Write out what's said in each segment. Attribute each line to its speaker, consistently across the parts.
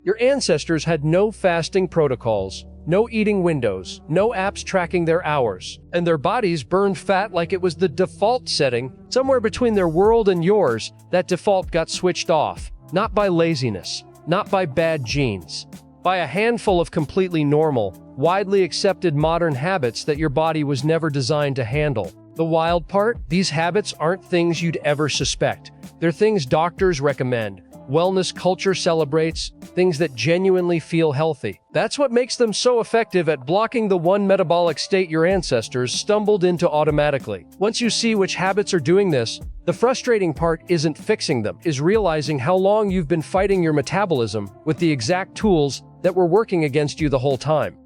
Speaker 1: Your ancestors had no fasting protocols, no eating windows, no apps tracking their hours, and their bodies burned fat like it was the default setting. Somewhere between their world and yours, that default got switched off. Not by laziness, not by bad genes, by a handful of completely normal, widely accepted modern habits that your body was never designed to handle. The wild part? These habits aren't things you'd ever suspect. They're things doctors recommend, wellness culture celebrates, things that genuinely feel healthy. That's what makes them so effective at blocking the one metabolic state your ancestors stumbled into automatically. Once you see which habits are doing this, the frustrating part isn't fixing them, is realizing how long you've been fighting your metabolism with the exact tools that were working against you the whole time.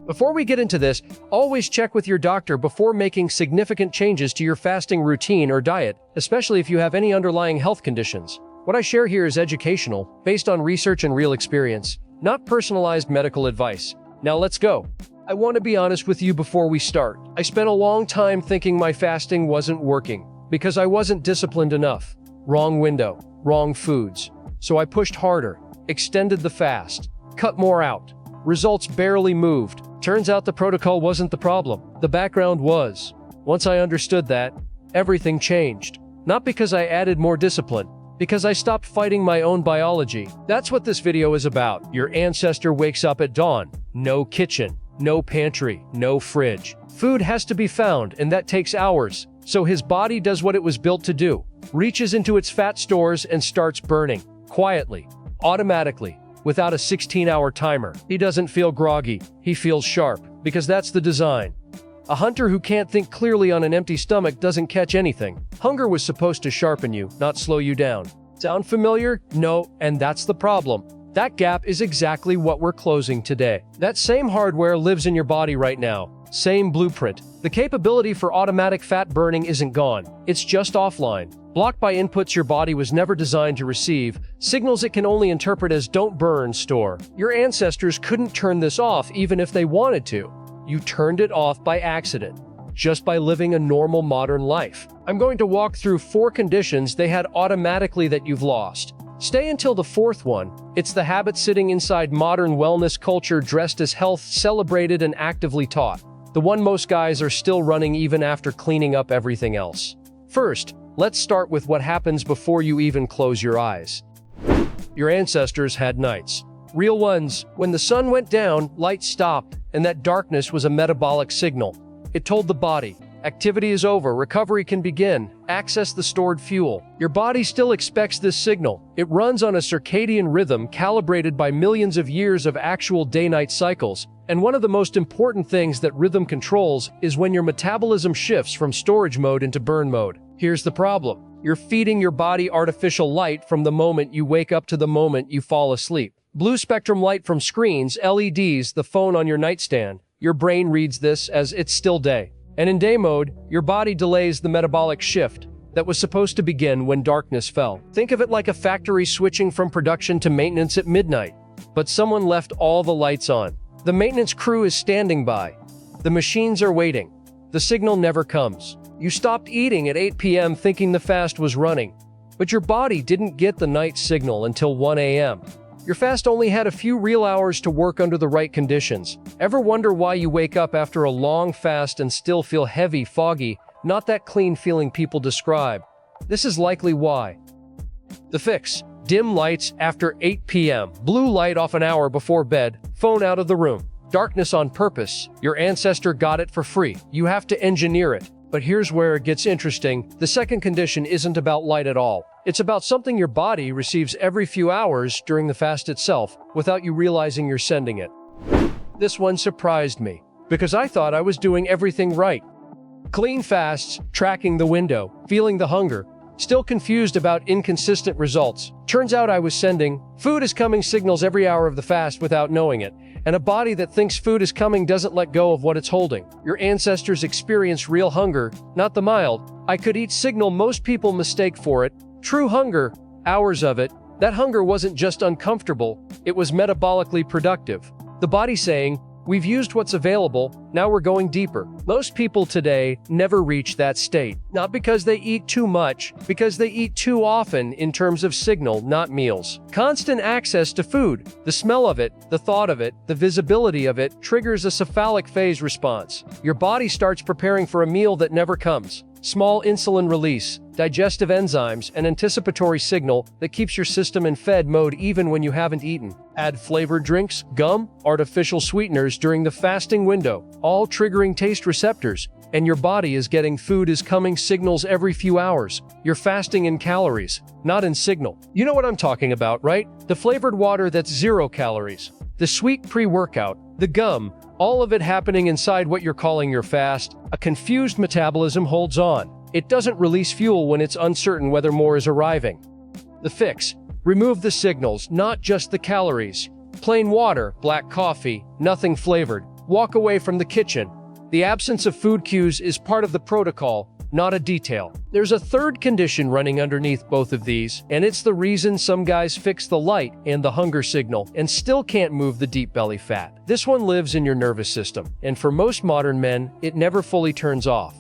Speaker 1: Before we get into this, always check with your doctor before making significant changes to your fasting routine or diet, especially if you have any underlying health conditions. What I share here is educational, based on research and real experience, not personalized medical advice. Now let's go. I want to be honest with you before we start. I spent a long time thinking my fasting wasn't working because I wasn't disciplined enough. Wrong window, wrong foods. So I pushed harder, extended the fast, cut more out. Results barely moved. Turns out the protocol wasn't the problem. The background was. Once I understood that, everything changed. Not because I added more discipline, because I stopped fighting my own biology. That's what this video is about. Your ancestor wakes up at dawn. No kitchen, no pantry, no fridge. Food has to be found, and that takes hours. So his body does what it was built to do. Reaches into its fat stores and starts burning. Quietly. Automatically. Without a 16-hour timer. He doesn't feel groggy. He feels sharp. Because that's the design. A hunter who can't think clearly on an empty stomach doesn't catch anything. Hunger was supposed to sharpen you, not slow you down. Sound familiar? No, and that's the problem. That gap is exactly what we're closing today. That same hardware lives in your body right now. Same blueprint. The capability for automatic fat burning isn't gone. It's just offline. Blocked by inputs your body was never designed to receive, signals it can only interpret as don't burn, store. Your ancestors couldn't turn this off even if they wanted to. You turned it off by accident, just by living a normal modern life. I'm going to walk through 4 conditions they had automatically that you've lost. Stay until the 4th one. It's the habit sitting inside modern wellness culture dressed as health, celebrated and actively taught. The one most guys are still running even after cleaning up everything else. First, let's start with what happens before you even close your eyes. Your ancestors had nights. Real ones. When the sun went down, light stopped, and that darkness was a metabolic signal. It told the body, activity is over, recovery can begin, access the stored fuel. Your body still expects this signal. It runs on a circadian rhythm calibrated by millions of years of actual day-night cycles. And one of the most important things that rhythm controls is when your metabolism shifts from storage mode into burn mode. Here's the problem. You're feeding your body artificial light from the moment you wake up to the moment you fall asleep. Blue spectrum light from screens, LEDs, the phone on your nightstand. Your brain reads this as it's still day. And in day mode, your body delays the metabolic shift that was supposed to begin when darkness fell. Think of it like a factory switching from production to maintenance at midnight. But someone left all the lights on. The maintenance crew is standing by. The machines are waiting. The signal never comes. You stopped eating at 8 p.m. thinking the fast was running. But your body didn't get the night signal until 1 a.m. Your fast only had a few real hours to work under the right conditions. Ever wonder why you wake up after a long fast and still feel heavy, foggy, not that clean feeling people describe? This is likely why. The fix: dim lights after 8 p.m., blue light off an hour before bed, phone out of the room. Darkness on purpose. Your ancestor got it for free. You have to engineer it. But here's where it gets interesting. The second condition isn't about light at all. It's about something your body receives every few hours during the fast itself, without you realizing you're sending it. This one surprised me, because I thought I was doing everything right. Clean fasts, tracking the window, feeling the hunger, still confused about inconsistent results. Turns out I was sending food is coming signals every hour of the fast without knowing it, and a body that thinks food is coming doesn't let go of what it's holding. Your ancestors experienced real hunger, not the mild, I could eat signal most people mistake for it. True hunger, hours of it. That hunger wasn't just uncomfortable, it was metabolically productive. The body saying, We've used what's available, now we're going deeper. Most people today never reach that state. Not because they eat too much, because they eat too often in terms of signal, not meals. Constant access to food, the smell of it, the thought of it, the visibility of it, triggers a cephalic phase response. Your body starts preparing for a meal that never comes. Small insulin release, digestive enzymes, and anticipatory signal that keeps your system in fed mode even when you haven't eaten. Add flavored drinks, gum, artificial sweeteners during the fasting window, all triggering taste receptors, and your body is getting food is coming signals every few hours. You're fasting in calories, not in signal. You know what I'm talking about, right? The flavored water that's 0 calories. The sweet pre-workout, the gum, all of it happening inside what you're calling your fast. A confused metabolism holds on. It doesn't release fuel when it's uncertain whether more is arriving. The fix: remove the signals, not just the calories. Plain water, black coffee, nothing flavored. Walk away from the kitchen. The absence of food cues is part of the protocol, not a detail. There's a third condition running underneath both of these, and it's the reason some guys fix the light and the hunger signal and still can't move the deep belly fat. This one lives in your nervous system, and for most modern men, it never fully turns off.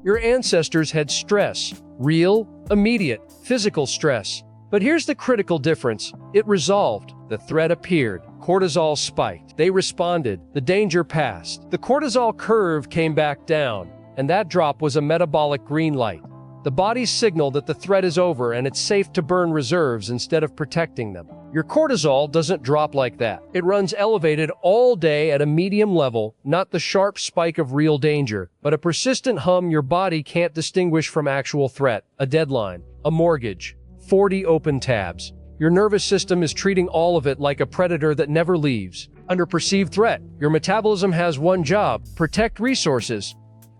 Speaker 1: Your ancestors had stress, real, immediate, physical stress. But here's the critical difference. It resolved. The threat appeared. Cortisol spiked. They responded. The danger passed. The cortisol curve came back down, and that drop was a metabolic green light. The body's signal that the threat is over and it's safe to burn reserves instead of protecting them. Your cortisol doesn't drop like that. It runs elevated all day at a medium level, not the sharp spike of real danger, but a persistent hum your body can't distinguish from actual threat, a deadline, a mortgage, 40 open tabs. Your nervous system is treating all of it like a predator that never leaves. Under perceived threat, your metabolism has one job: protect resources,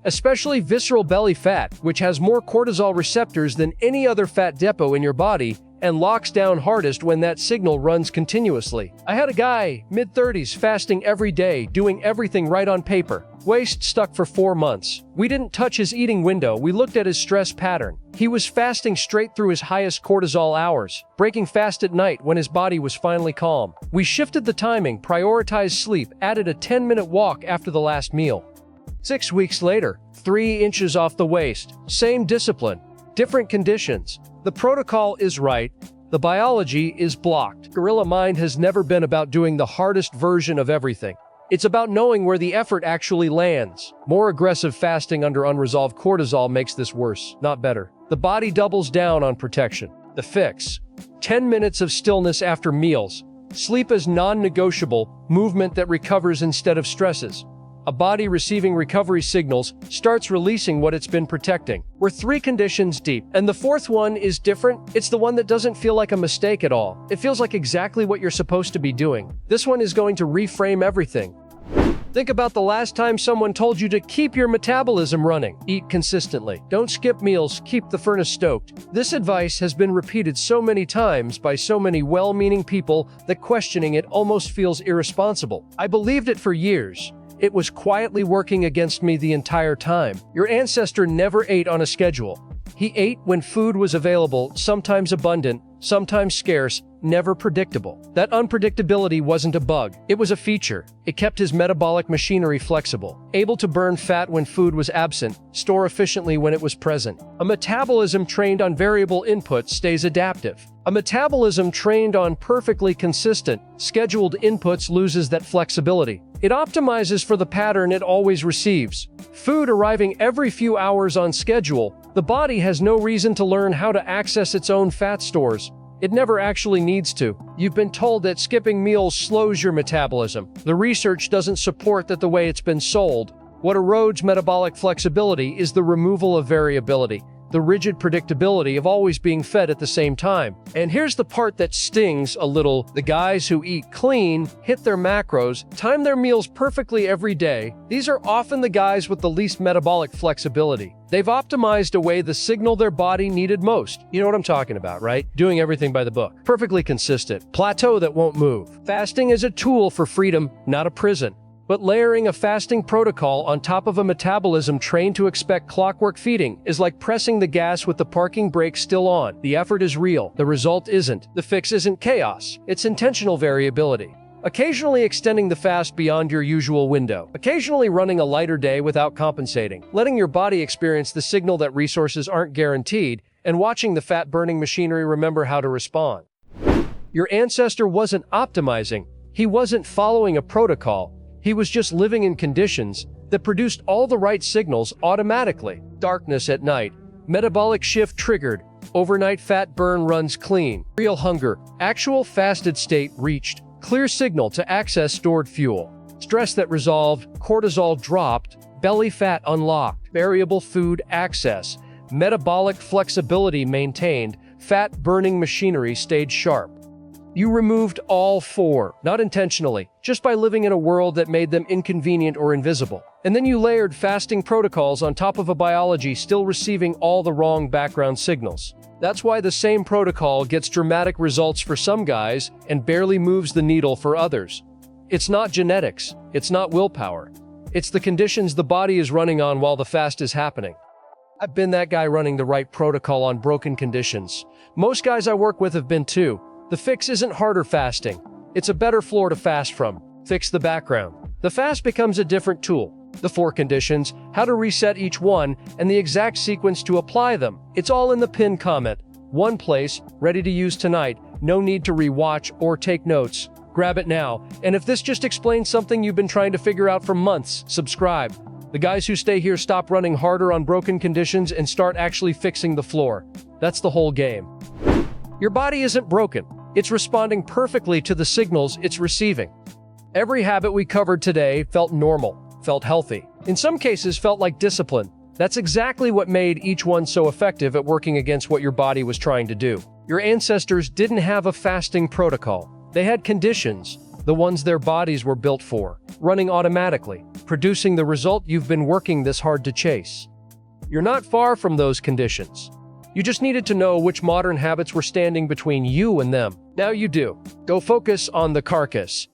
Speaker 1: especially visceral belly fat, which has more cortisol receptors than any other fat depot in your body and locks down hardest when that signal runs continuously. I had a guy, mid-30s, fasting every day, doing everything right on paper. Waist stuck for 4 months. We didn't touch his eating window, we looked at his stress pattern. He was fasting straight through his highest cortisol hours, breaking fast at night when his body was finally calm. We shifted the timing, prioritized sleep, added a 10-minute walk after the last meal. 6 weeks later, 3 inches off the waist, same discipline, different conditions. The protocol is right, the biology is blocked. Gorilla Mind has never been about doing the hardest version of everything. It's about knowing where the effort actually lands. More aggressive fasting under unresolved cortisol makes this worse, not better. The body doubles down on protection. The fix: 10 minutes of stillness after meals. Sleep is non-negotiable, movement that recovers instead of stresses. A body receiving recovery signals starts releasing what it's been protecting. We're 3 conditions deep, and the 4th one is different. It's the one that doesn't feel like a mistake at all. It feels like exactly what you're supposed to be doing. This one is going to reframe everything. Think about the last time someone told you to keep your metabolism running. Eat consistently. Don't skip meals. Keep the furnace stoked. This advice has been repeated so many times by so many well-meaning people that questioning it almost feels irresponsible. I believed it for years. It was quietly working against me the entire time. Your ancestor never ate on a schedule. He ate when food was available, sometimes abundant, sometimes scarce, never predictable. That unpredictability wasn't a bug. It was a feature. It kept his metabolic machinery flexible, able to burn fat when food was absent, store efficiently when it was present. A metabolism trained on variable inputs stays adaptive. A metabolism trained on perfectly consistent, scheduled inputs loses that flexibility. It optimizes for the pattern it always receives. Food arriving every few hours on schedule, the body has no reason to learn how to access its own fat stores. It never actually needs to. You've been told that skipping meals slows your metabolism. The research doesn't support that the way it's been sold. What erodes metabolic flexibility is the removal of variability, the rigid predictability of always being fed at the same time. And here's the part that stings a little. The guys who eat clean, hit their macros, time their meals perfectly every day, these are often the guys with the least metabolic flexibility. They've optimized away the signal their body needed most. You know what I'm talking about, right? Doing everything by the book. Perfectly consistent. Plateau that won't move. Fasting is a tool for freedom, not a prison. But layering a fasting protocol on top of a metabolism trained to expect clockwork feeding is like pressing the gas with the parking brake still on. The effort is real. The result isn't. The fix isn't chaos. It's intentional variability. Occasionally extending the fast beyond your usual window. Occasionally running a lighter day without compensating. Letting your body experience the signal that resources aren't guaranteed, and watching the fat-burning machinery remember how to respond. Your ancestor wasn't optimizing. He wasn't following a protocol. He was just living in conditions that produced all the right signals automatically. Darkness at night. Metabolic shift triggered. Overnight fat burn runs clean. Real hunger. Actual fasted state reached. Clear signal to access stored fuel. Stress that resolved. Cortisol dropped. Belly fat unlocked. Variable food access. Metabolic flexibility maintained. Fat-burning machinery stayed sharp. You removed all four, not intentionally, just by living in a world that made them inconvenient or invisible. And then you layered fasting protocols on top of a biology still receiving all the wrong background signals. That's why the same protocol gets dramatic results for some guys and barely moves the needle for others. It's not genetics, it's not willpower. It's the conditions the body is running on while the fast is happening. I've been that guy running the right protocol on broken conditions. Most guys I work with have been too. The fix isn't harder fasting. It's a better floor to fast from. Fix the background. The fast becomes a different tool. The 4 conditions, how to reset each one, and the exact sequence to apply them. It's all in the pinned comment. One place, ready to use tonight. No need to re-watch or take notes. Grab it now. And if this just explains something you've been trying to figure out for months, subscribe. The guys who stay here stop running harder on broken conditions and start actually fixing the floor. That's the whole game. Your body isn't broken. It's responding perfectly to the signals it's receiving. Every habit we covered today felt normal, felt healthy. In some cases, felt like discipline. That's exactly what made each one so effective at working against what your body was trying to do. Your ancestors didn't have a fasting protocol. They had conditions, the ones their bodies were built for, running automatically, producing the result you've been working this hard to chase. You're not far from those conditions. You just needed to know which modern habits were standing between you and them. Now you do. Go focus on the carcass.